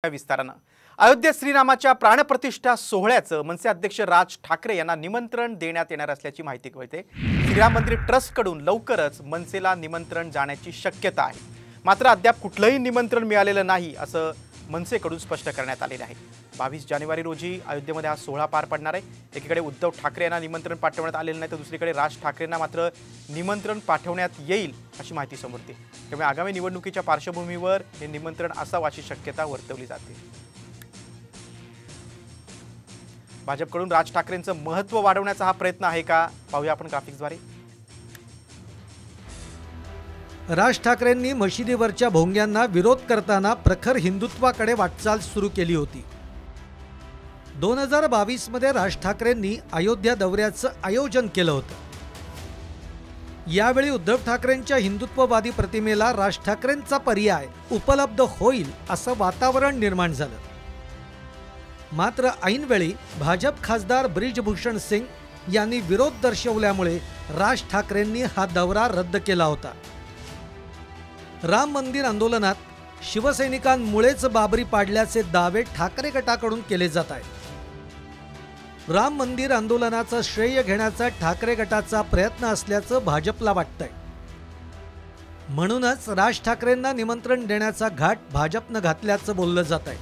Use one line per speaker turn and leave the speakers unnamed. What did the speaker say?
विस्तारानं अयोध्येत श्रीरामाच्या प्राणप्रतिष्ठा सोहळ्याचं मनसे अध्यक्ष राज ठाकरे यांना निमंत्रण देण्यात येणार असल्याची माहिती कळते। श्रीराम मंदिर ट्रस्टकडून लवकरच मनसेला निमंत्रण जाण्याची शक्यता आहे, मात्र अद्याप कुठलंही निमंत्रण मिळालेलं नाही असं मनसेकडून स्पष्ट करण्यात आलेलं आहे। 22 जानेवारी रोजी अयोध्येमध्ये हा सोहळा पार पडणार आहे। एकीकडे उद्धव ठाकरे यांना निमंत्रण पाठवण्यात आलेलं नाही, तर दुसरीकडे राज ठाकरेंना मात्र निमंत्रण पाठवण्यात येईल अशी माहिती समोर येते। त्यामुळे आगामी निवडणुकीच्या पार्श्वभूमीवर हे निमंत्रण असावं अशी शक्यता वर्तवली जाते। भाजपकडून राज ठाकरेंचं महत्त्व वाढवण्याचा हा प्रयत्न आहे का, पाहूया आपण ग्राफिक्सद्वारे।
राज ठाकरेंनी मशिदीवरच्या भोंग्यांना विरोध करताना प्रखर हिंदुत्वाकडे वाटचाल सुरू केली होती। 2022 मध्ये राज ठाकरेंनी अयोध्या दौऱ्याचं आयोजन केलं होतं। यावेळी उद्धव ठाकरेंच्या हिंदुत्ववादी प्रतिमेला राज ठाकरेंचा पर्याय उपलब्ध होईल असं वातावरण निर्माण झालं, मात्र ऐनवेळी भाजप खासदार ब्रिजभूषण सिंग यांनी विरोध दर्शवल्यामुळे राज ठाकरेंनी हा दौरा रद्द केला होता। राम मंदिर आंदोलनात शिवसैनिकांमुळेच बाबरी पाडल्याचे दावे ठाकरे गटाकडून केले जात आहेत। राम मंदिर आंदोलनाचा श्रेय घेण्याचा ठाकरे गटाचा प्रयत्न असल्याचं भाजपला वाटतंय। म्हणूनच राज ठाकरेंना निमंत्रण देण्याचा घाट भाजपनं घातल्याचं बोललं जात आहे।